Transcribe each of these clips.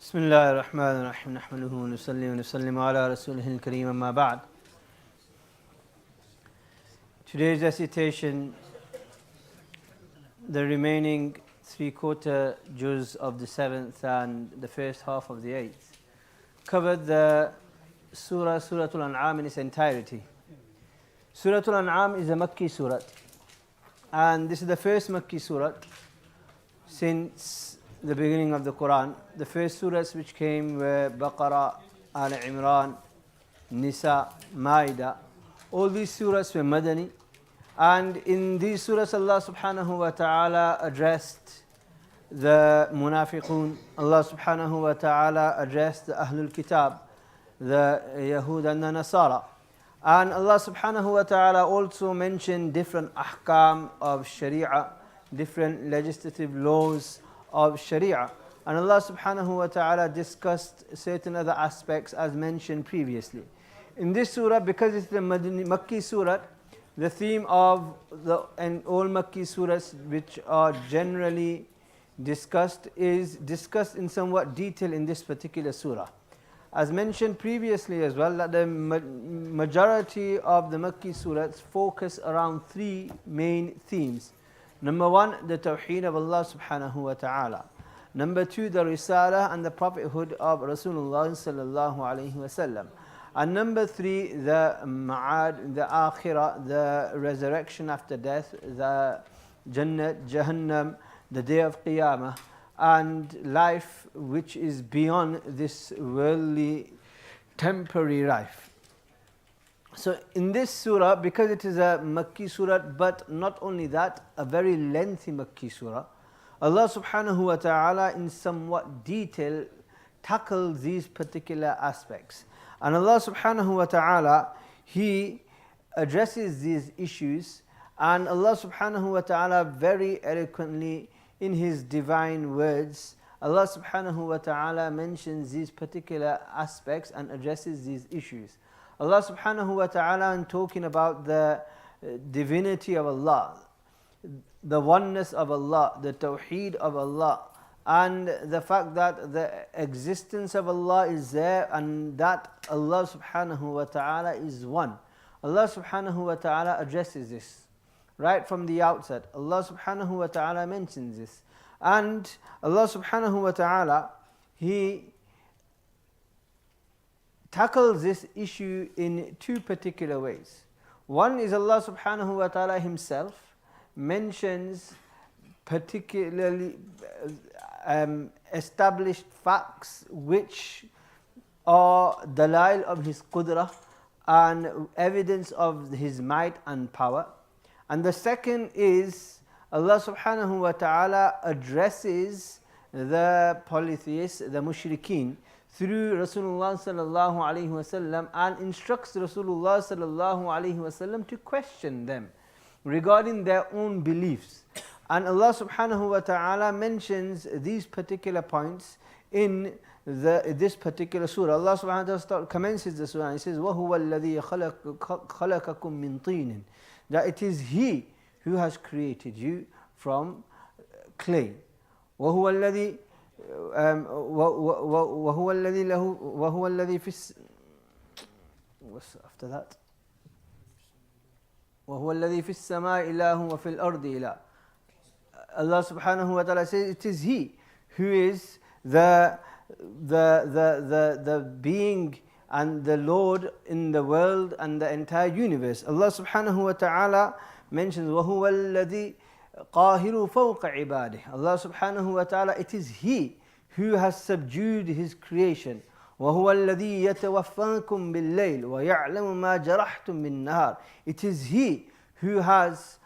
بسم الله الرحمن الرحيم نحمده ونصلي ونسلم على رسوله الكريم أما بعد. Today's recitation, the remaining 3/4 juz of the 7th and the first half of the 8th, covered the Surah Al-An'am in its entirety. Surah Al-An'am is a Makki surah, and this is the first Makki surah since the beginning of the Quran. The first surahs which came were Baqarah, Al Imran, Nisa, Ma'idah. All these surahs were Madani, and in these surahs Allah subhanahu wa ta'ala addressed the Munafiqun, Allah subhanahu wa ta'ala addressed the Ahlul Kitab, the Yahud and the Nasara. And Allah subhanahu wa ta'ala also mentioned different ahkam of Sharia, different legislative laws of Sharia. And Allah subhanahu wa ta'ala discussed certain other aspects as mentioned previously. In this surah, because it's the Makki surah, the theme of and all Makki surahs which are generally discussed is discussed in somewhat detail in this particular surah. As mentioned previously as well, that the majority of the Makki surahs focus around three main themes. Number one, the Tawheed of Allah subhanahu wa ta'ala. Number two, the Risala and the prophethood of Rasulullah sallallahu alayhi wa sallam. And number three, the Ma'ad, the Akhirah, the resurrection after death, the Jannah, Jahannam, the day of Qiyamah, and life which is beyond this worldly temporary life. So in this surah, because it is a Makki surah, but not only that, a very lengthy Makki surah, Allah subhanahu wa ta'ala in somewhat detail tackles these particular aspects. And Allah subhanahu wa ta'ala, He addresses these issues, and Allah subhanahu wa ta'ala very eloquently in His divine words, Allah subhanahu wa ta'ala mentions these particular aspects and addresses these issues. Allah subhanahu wa ta'ala, in talking about the divinity of Allah, the oneness of Allah, the Tawheed of Allah, and the fact that the existence of Allah is there and that Allah subhanahu wa ta'ala is one. Allah subhanahu wa ta'ala addresses this right from the outset. Allah subhanahu wa ta'ala mentions this. And Allah subhanahu wa ta'ala, He tackles this issue in two particular ways. One is Allah subhanahu wa ta'ala Himself mentions particularly established facts which are dalail of His qudrah and evidence of His might and power. And the second is Allah subhanahu wa ta'ala addresses the polytheists, the mushrikeen, through Rasulullah sallallahu alaihi wasallam, and instructs Rasulullah sallallahu alaihi wasallam to question them regarding their own beliefs. And Allah subhanahu wa ta'ala mentions these particular points in this particular surah. Allah subhanahu wa ta'ala commences the surah and He says, وَهُوَ الَّذِي خَلَقَكُم مِّن طِينٍ, that it is He who has created you from clay. وَهُوَ الَّذِي وهو الذي له وهو الذي في what's after that? وهو الذي في السماء إله وفي الأرض إله. Allah subhanahu wa ta'ala says it is He who is the being and the Lord in the world and the entire universe. Allah subhanahu wa ta'ala mentions وَهُوَ الَّذِي قَاهِرُ فَوْقَ عِبَادِهِ. Allah subhanahu wa ta'ala, it is He who has subdued His creation. وَهُوَ الَّذِي يَتَوَفَّاكُم بِاللَّيْلِ وَيَعْلَمُ مَا جَرَحْتُم بِالنَّهَارِ. It is He who has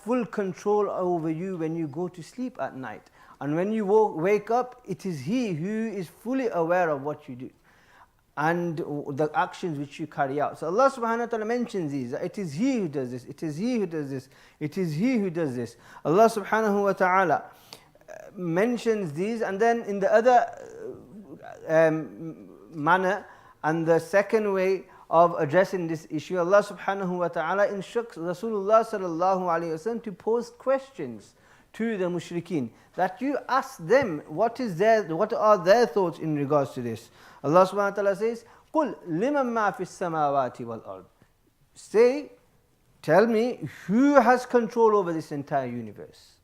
full control over you when you go to sleep at night. And when you wake up, it is He who is fully aware of what you do and the actions which you carry out. So Allah subhanahu wa ta'ala mentions these. It is He who does this. It is He who does this. It is He who does this. Allah subhanahu wa ta'ala mentions these, and then in the other manner and the second way of addressing this issue, Allah subhanahu wa ta'ala instructs Rasulullah sallallahu alayhi wa sallam to pose questions to the mushrikeen, that you ask them what are their thoughts in regards to this. Allah subhanahu wa ta'ala says, قُلْ لِمَنْ مَا فِي السَّمَاوَاتِ وَالْأَرْضِ. Say, tell me, who has control over this entire universe?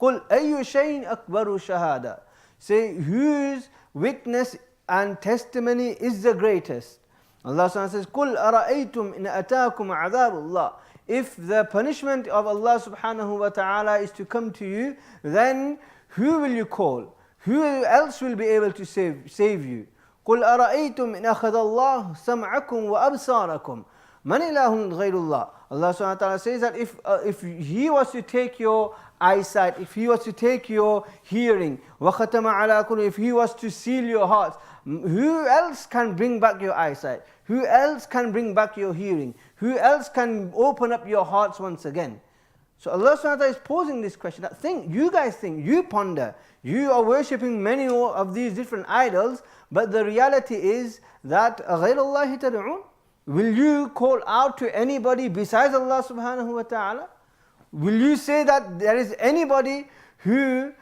قُلْ أَيُّ شَيْءٍ أَكْبَرُ شَهَادَةً. Say, whose witness and testimony is the greatest? Allah subhanahu wa ta'ala says, قُلْ أَرَأَيْتُمْ إِنْ أَتَاكُمْ عَذَابُ اللَّهِ. If the punishment of Allah subhanahu wa ta'ala is to come to you, then who will you call? Who else will be able to save you? قُلْ أَرَأَيْتُمْ إِنْ أَخَذَ اللَّهُ سَمْعَكُمْ وَأَبْصَارَكُمْ مَنْ إِلَهٌ غَيْرُ اللَّهِ. Allah subhanahu wa ta'ala says that if He was to take your eyesight, if He was to take your hearing, وَخَتَمَ عَلَىٰ قُلُوبِكُمْ, if He was to seal your hearts, who else can bring back your eyesight? Who else can bring back your hearing? Who else can open up your hearts once again? So Allah subhanahu wa ta'ala is posing this question, that you guys think, you ponder, you are worshipping many of these different idols, but the reality is that غَيْرَ اللَّهِ تَدْعُونَ. Will you call out to anybody besides Allah subhanahu wa ta'ala? Will you say that there is anybody who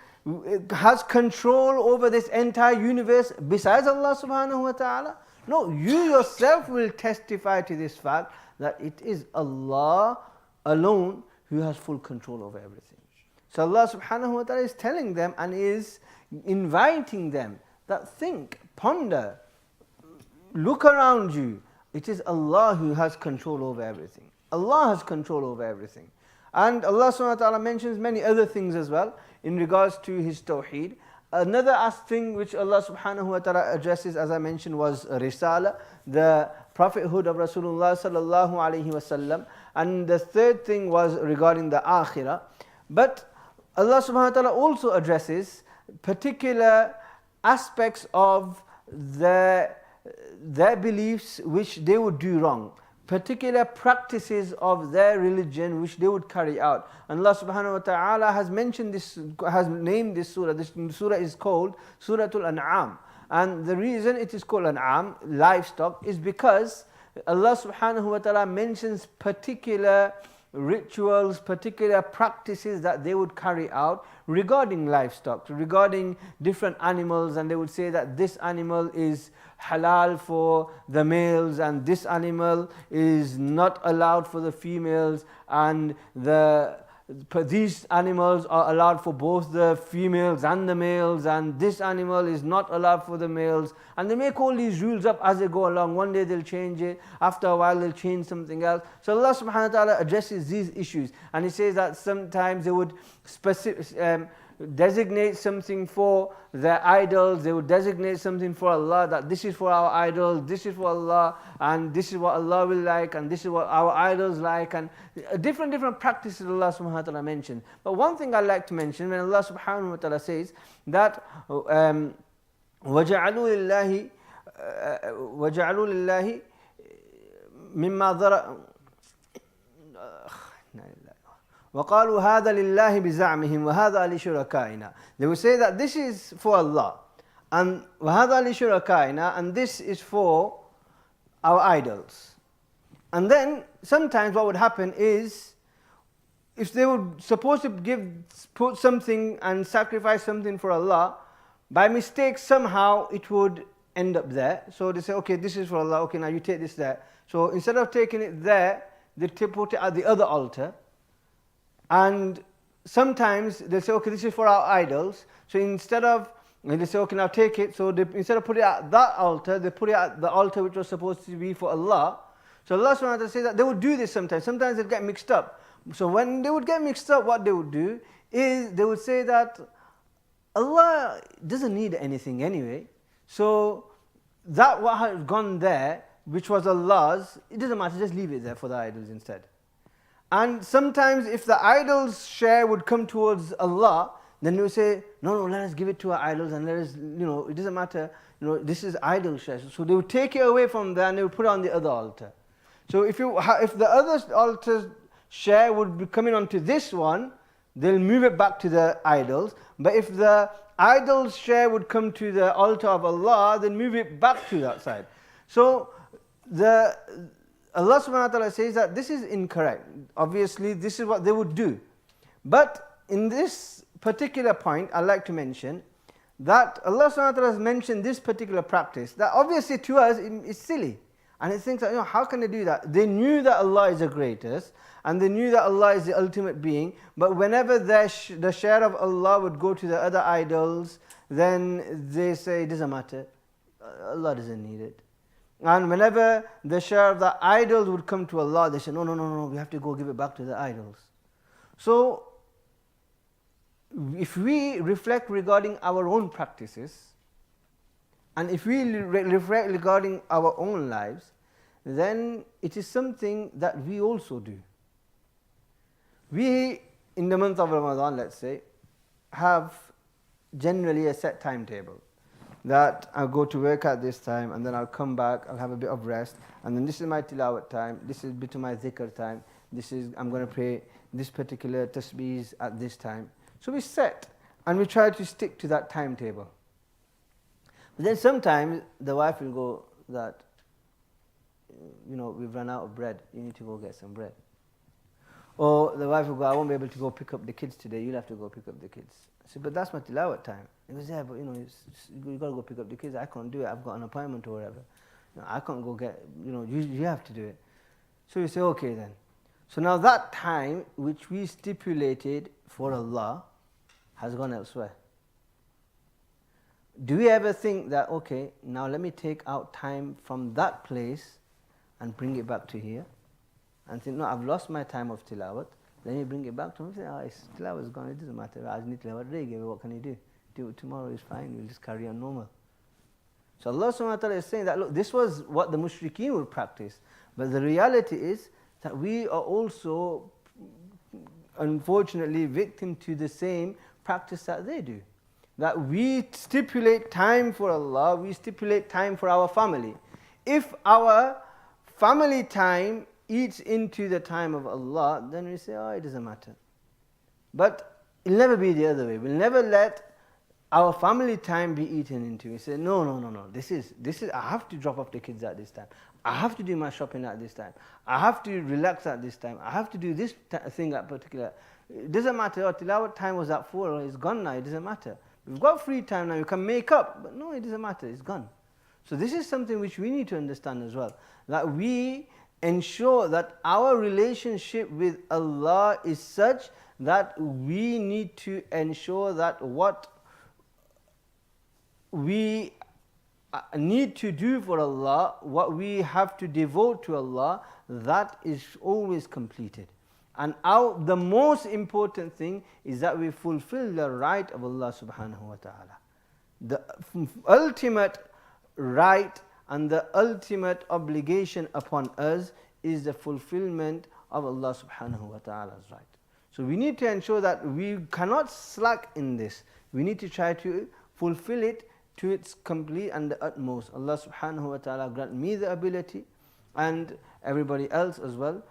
has control over this entire universe besides Allah subhanahu wa ta'ala? No, you yourself will testify to this fact that it is Allah alone who has full control over everything. So Allah subhanahu wa ta'ala is telling them and is inviting them that think, ponder, look around you. It is Allah who has control over everything. Allah has control over everything. And Allah subhanahu wa ta'ala mentions many other things as well in regards to His tawheed. Another thing which Allah subhanahu wa ta'ala addresses, as I mentioned, was Risala, the prophethood of Rasulullah sallallahu alayhi wasallam. And the third thing was regarding the akhirah. But Allah subhanahu wa ta'ala also addresses particular aspects of their beliefs which they would do wrong, particular practices of their religion which they would carry out. And Allah subhanahu wa ta'ala has mentioned this, has named this surah. This surah is called Suratul An'am. And the reason it is called An'am, livestock, is because Allah subhanahu wa ta'ala mentions particular rituals, particular practices that they would carry out regarding livestock, regarding different animals, and they would say that this animal is halal for the males and this animal is not allowed for the females, and these animals are allowed for both the females and the males, and this animal is not allowed for the males. And they make all these rules up as they go along. One day they'll change it, after a while they'll change something else. So Allah subhanahu wa ta'ala addresses these issues, and He says that sometimes they would designate something for their idols, they would designate something for Allah, that this is for our idol, this is for Allah, and this is what Allah will like, and this is what our idols like, and different practices Allah subhanahu wa ta'ala mentioned. But one thing I'd like to mention, when Allah subhanahu wa ta'ala says that وَجَعَلُوا لِلَّهِ مِمَّا ذَرَأَ وَقَالُوا هَذَا لِلَّهِ بِزَعْمِهِمْ وَهَذَا لِشُرَكَائِنَا. They will say that this is for Allah, and وَهَذَا لِشُرَكَائِنَا, and this is for our idols. And then sometimes what would happen is, if they would supposed to put something and sacrifice something for Allah, by mistake somehow it would end up there. So they say, okay, this is for Allah, okay, now you take this there. So instead of taking it there, they put it at the other altar. And sometimes they say, okay, this is for our idols. So instead of, they say, okay, now take it. So instead of putting it at that altar, they put it at the altar which was supposed to be for Allah. So Allah subhanahu wa ta'ala says that they would do this sometimes. Sometimes they'd get mixed up. So when they would get mixed up, what they would do is they would say that Allah doesn't need anything anyway. So that what had gone there, which was Allah's, it doesn't matter, just leave it there for the idols instead. And sometimes if the idol's share would come towards Allah, then they would say, no, let us give it to our idols, and let us, it doesn't matter, this is idol share. So they would take it away from there and they would put it on the other altar. So if the other altar's share would be coming onto this one, they'll move it back to the idols. But if the idol's share would come to the altar of Allah, then move it back to that side. So Allah subhanahu wa ta'ala says that this is incorrect. Obviously, this is what they would do. But in this particular point I'd like to mention, that Allah subhanahu wa ta'ala has mentioned this particular practice, that obviously to us it's silly. And it thinks that, how can they do that? They knew that Allah is the greatest, and they knew that Allah is the ultimate being, but whenever the share of Allah would go to the other idols, then they say, it doesn't matter, Allah doesn't need it. And whenever the share of the idols would come to Allah, they say, no, we have to go give it back to the idols. So, if we reflect regarding our own practices, and if we reflect regarding our own lives, then it is something that we also do. We, in the month of Ramadan, let's say, have generally a set timetable. That I'll go to work at this time, and then I'll come back, I'll have a bit of rest, and then this is my tilawat time, this is a bit of my dhikr time, I'm going to pray this particular tasbeehs at this time. So we set, and we try to stick to that timetable. But then sometimes the wife will go that, we've run out of bread, you need to go get some bread. Or the wife will go, I won't be able to go pick up the kids today, you'll have to go pick up the kids. I said, but that's my tilawat time. He goes, yeah, but you've got to go pick up the kids. I can't do it, I've got an appointment or whatever. I can't go get, you have to do it. So we say, okay then. So now that time which we stipulated for Allah has gone elsewhere. Do we ever think that, okay, now let me take out time from that place and bring it back to here? And think, no, I've lost my time of tilawat, let me bring it back to him. Say, tilawat is gone, it doesn't matter. I need tilawat today, what can you do? Do it tomorrow is fine, we'll just carry on normal. So Allah subhanahu wa ta'ala is saying that, look, this was what the mushrikeen would practice. But the reality is that we are also, unfortunately, victim to the same practice that they do. That we stipulate time for Allah, we stipulate time for our family. If our family time eats into the time of Allah, then we say, it doesn't matter. But it'll never be the other way. We'll never let our family time be eaten into. We say, no, this is, I have to drop off the kids at this time. I have to do my shopping at this time. I have to relax at this time. I have to do this thing at particular. It doesn't matter, tilawat time was at 4, it's gone now, it doesn't matter. We've got free time now, you can make up. But no, it doesn't matter, it's gone. So this is something which we need to understand as well. That we ensure that our relationship with Allah is such that we need to ensure that what we need to do for Allah, what we have to devote to Allah, that is always completed. And the most important thing is that we fulfill the right of Allah subhanahu wa ta'ala. The ultimate right and the ultimate obligation upon us is the fulfillment of Allah subhanahu wa ta'ala's right. So we need to ensure that we cannot slack in this. We need to try to fulfill it to its complete and the utmost. Allah subhanahu wa ta'ala grant me the ability and everybody else as well.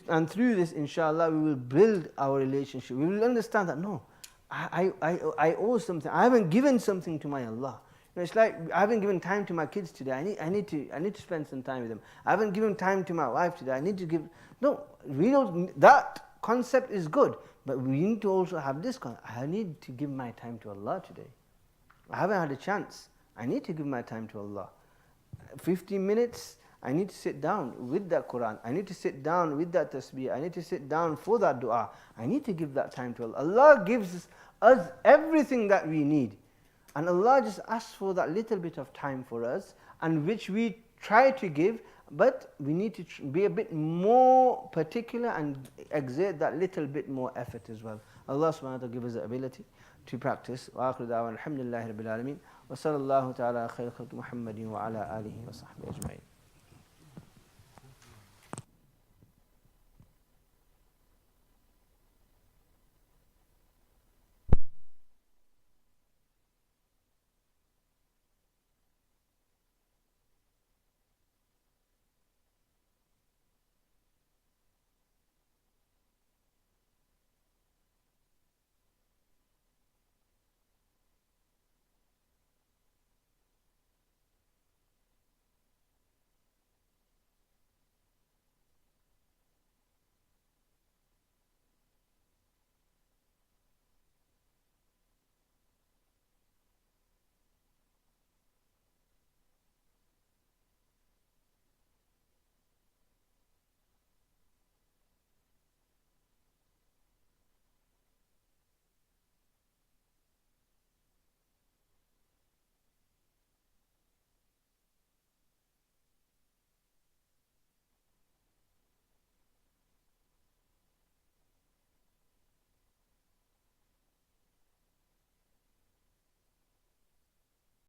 And through this, inshallah, we will build our relationship. We will understand that, no, I owe something. I haven't given something to my Allah. It's like, I haven't given time to my kids today. I need to spend some time with them. I haven't given time to my wife today. I need to give. No, we don't. That concept is good, but we need to also have this concept. I need to give my time to Allah today. I haven't had a chance. I need to give my time to Allah. 15 minutes, I need to sit down with that Quran. I need to sit down with that tasbih. I need to sit down for that dua. I need to give that time to Allah. Allah gives us everything that we need. And Allah just asks for that little bit of time for us, and which we try to give, but we need to be a bit more particular and exert that little bit more effort as well. Allah subhanahu wa ta'ala give us the ability to practice. Wa akhiru da'wana alhamdulillahi rabbil alameen. Wa sallallahu ta'ala khayr khalqi Muhammadin wa ala alihi wa sahbihi ajma'in.